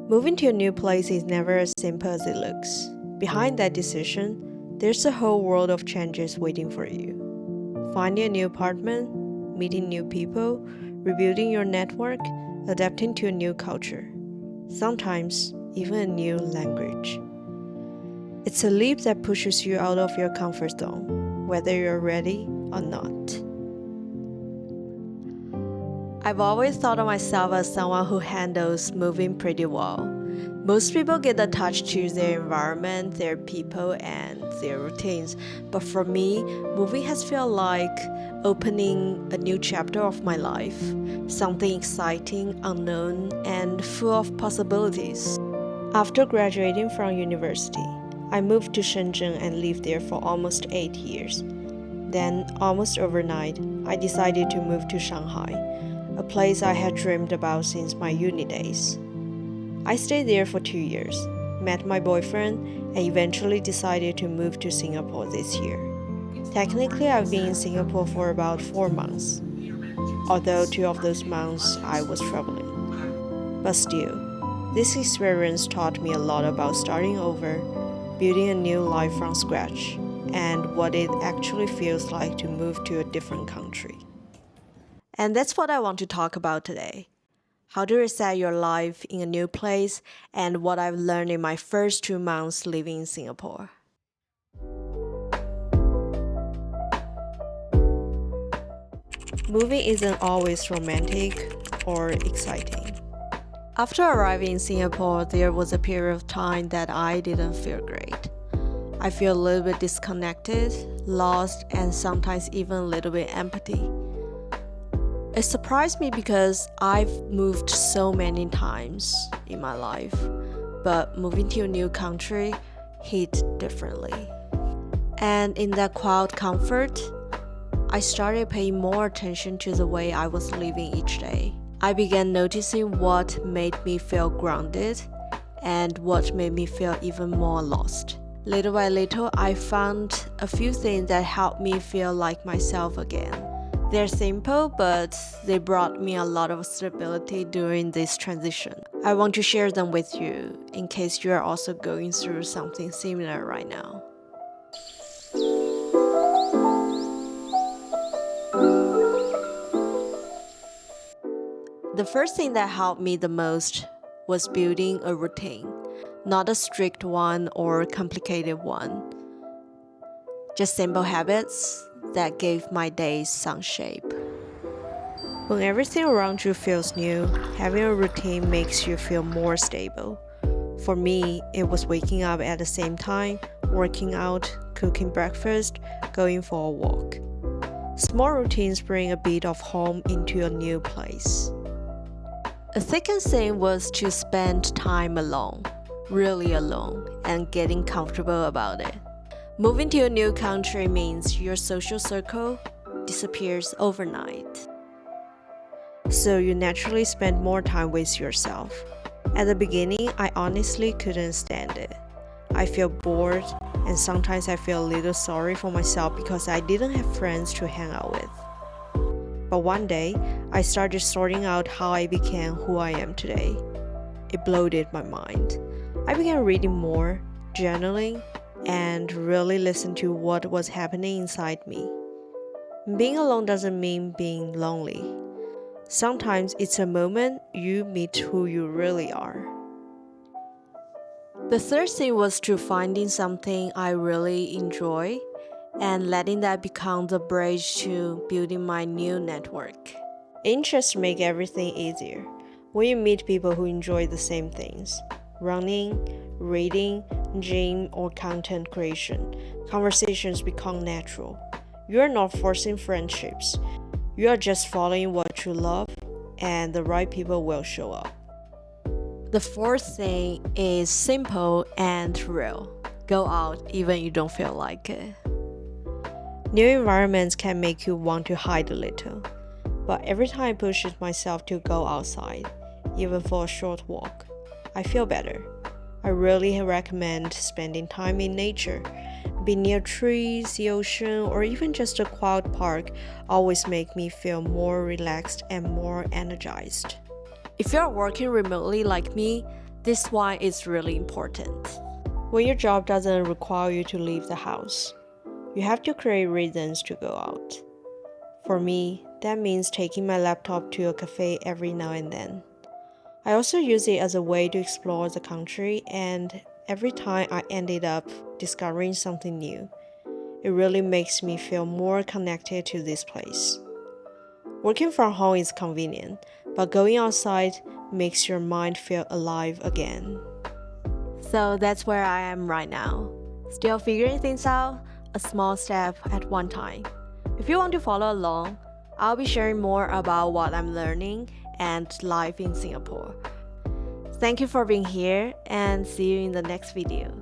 Moving to a new place is never as simple as it looks. Behind that decision, there's a whole world of changes waiting for you. Finding a new apartment, meeting new people, rebuilding your network, adapting to a new culture. Sometimes, even a new language. It's a leap that pushes you out of your comfort zone, whether you're ready or not. I've always thought of myself as someone who handles moving pretty well. Most people get attached to their environment, their people, and their routines. But for me, moving has felt like opening a new chapter of my life. Something exciting, unknown, and full of possibilities. After graduating from university, I moved to Shenzhen and lived there for almost 8 years. Then, almost overnight, I decided to move to Shanghai, a place I had dreamed about since my uni days. I stayed there for 2 years, met my boyfriend, and eventually decided to move to Singapore this year. Technically, I've been in Singapore for about 4 months, although 2 of those months I was traveling. But still, this experience taught me a lot about starting over, building a new life from scratch, and what it actually feels like to move to a different country. And that's what I want to talk about today. How to reset your life in a new place and what I've learned in my first 2 months living in Singapore. Moving isn't always romantic or exciting. After arriving in Singapore, there was a period of time that I didn't feel great. I feel a little bit disconnected, lost, and sometimes even a little bit empty. It surprised me because I've moved so many times in my life, but moving to a new country hit differently. And in that quiet comfort, I started paying more attention to the way I was living each day. I began noticing what made me feel grounded and what made me feel even more lost. Little by little, I found a few things that helped me feel like myself again. They're simple, but they brought me a lot of stability during this transition. I want to share them with you in case you are also going through something similar right now. The first thing that helped me the most was building a routine, not a strict one or complicated one. Just simple habits that gave my days some shape. When everything around you feels new, having a routine makes you feel more stable. For me, it was waking up at the same time, working out, cooking breakfast, going for a walk. Small routines bring a bit of home into a new place. The second thing was to spend time alone, really alone, and getting comfortable about it. Moving to a new country means your social circle disappears overnight. So you naturally spend more time with yourself. At the beginning, I honestly couldn't stand it. I feel bored, and sometimes I feel a little sorry for myself because I didn't have friends to hang out with. But one day, I started sorting out how I became who I am today. It bloated my mind. I began reading more, journaling, and really listen to what was happening inside me. Being alone doesn't mean being lonely. Sometimes it's a moment you meet who you really are. The third thing was to finding something I really enjoy and letting that become the bridge to building my new network. Interests make everything easier. When you meet people who enjoy the same things, running, reading, gym, or content creation, conversations become natural. You are not forcing friendships. You are just following what you love, and the right people will show up. The fourth thing is simple and real. Go out even you don't feel like it. New environments can make you want to hide a little, but every time I push myself to go outside, even for a short walk, I feel better. I really recommend spending time in nature. Being near trees, the ocean, or even just a quiet park always make me feel more relaxed and more energized. If you're working remotely like me, This one is really important. When your job doesn't require you to leave the house, you have to create reasons to go out. For me, that means taking my laptop to a cafe every now and then. I also use it as a way to explore the country, and every time I ended up discovering something new, it really makes me feel more connected to this place. Working from home is convenient, but going outside makes your mind feel alive again. So that's where I am right now. Still figuring things out, a small step at one time. If you want to follow along, I'll be sharing more about what I'm learning and life in Singapore. Thank you for being here, and see you in the next video.